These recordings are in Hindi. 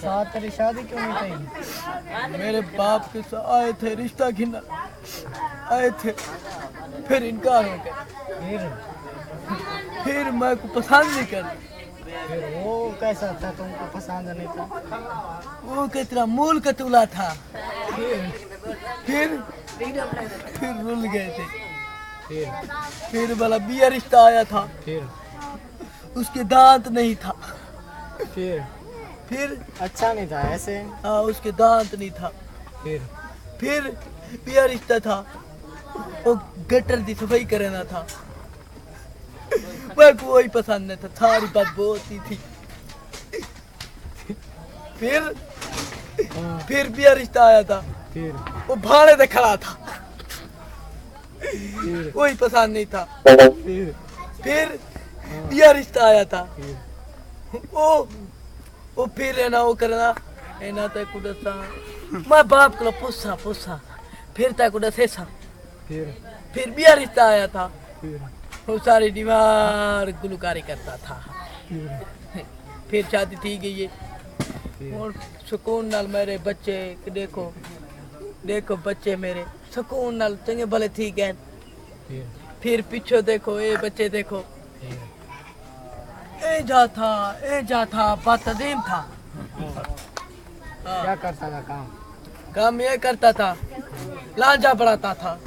साथ तेरी शादी क्यों नहीं कही? मेरे बाप के साथ आए थे, रिश्ता गिना आए थे, फिर इनकार हो गया। फिर मैं को पसंद नहीं कर। फिर वो कैसा था, तुमको पसंद नहीं था? वो कितना मूल कतूला था। फिर रुल गए थे। फिर वाला बिया रिश्ता आया था। उसके दांत नहीं था। फिर अच्छा नहीं था ऐसे? हाँ, उसके दांत नहीं था। फिर बिया रिश्ता था, वो गटर की सफाई करना था। मैं को वही पसंद नहीं था, सारी बात बोलती थी। फिर बिया रिश्ता आया था, वो भाड़े पे खड़ा था, वही पसंद नहीं था। फिर बिया रिश्ता आया था, वो फिर है ना, वो करना है ना, तय कुडसा मैं बाप को पुस्सा फिर तय कुडसे सा। फिर बिया रिश्ता आया था, वो सारी दीवार गुलकारी करता था। फिर शादी थी गई है, और सुकून नाल मेरे बच्चे देखो बच्चे मेरे सुकून नाल चंगे भले ठीक है। फिर पीछे देखो ये बच्चे देखो, ए जा था बात अजीम था। क्या करता था काम ये करता था, लांजा बढ़ाता था।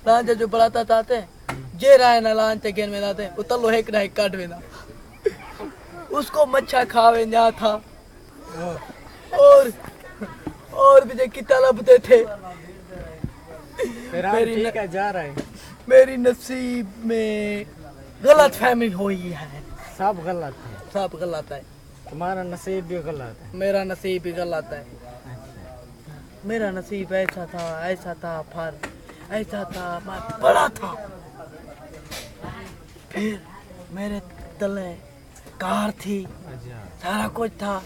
लांजा जो बढ़ाता था जे राय ना लांचे गेन में लाते उतलो एक ना एक काट में ना, उसको मच्छा खावे ना था। और भी देख कितना लबते थे। मेरी नसीब में गलत फहमी हुई है। सब गलत है। तुम्हारा नसीब भी गलत है। मेरा नसीब भी गलत है। मेरा नसीब ऐसा था पर ऐसा था, मैं बड़ा था। फिर मेरे तले कार थी, सारा कुछ था।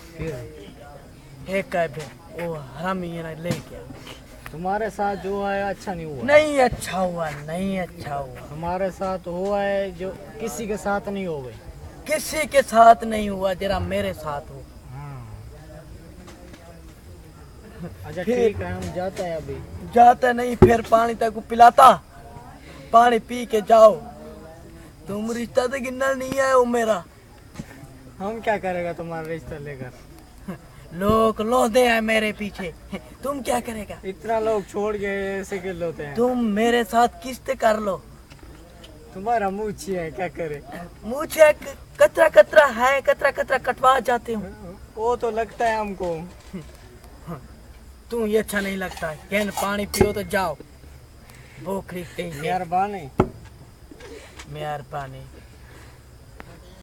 एक कैब वो हरामी ले गया। तुम्हारे साथ जो है अच्छा नहीं हुआ? नहीं अच्छा हुआ। हमारे साथ हुआ है जो किसी के साथ नहीं हो गई। किसी के साथ नहीं हुआ, जरा मेरे साथ हो। अच्छा ठीक है, हम जाते हैं अभी। जाते नहीं, फिर पानी तक पिलाता, पानी पी के जाओ। तुम रिश्ता तो गिनना नहीं है वो मेरा। हम क्या करेगा तुम्हारा रिश्ता लेकर? लोग लोधे हैं मेरे पीछे, तुम क्या करेगा? इतना लोग छोड़ के ऐसे के लोते हैं। तुम मेरे साथ किस्त कर लो। तुम्हारा मुँह है, क्या करे? मुझे कतरा है, कतरा कटवा जाते हूँ। वो तो लगता है हमको। तुम ये अच्छा नहीं लगता है। कैन पानी पियो तो जाओ, भूख रही। मेहरबानी।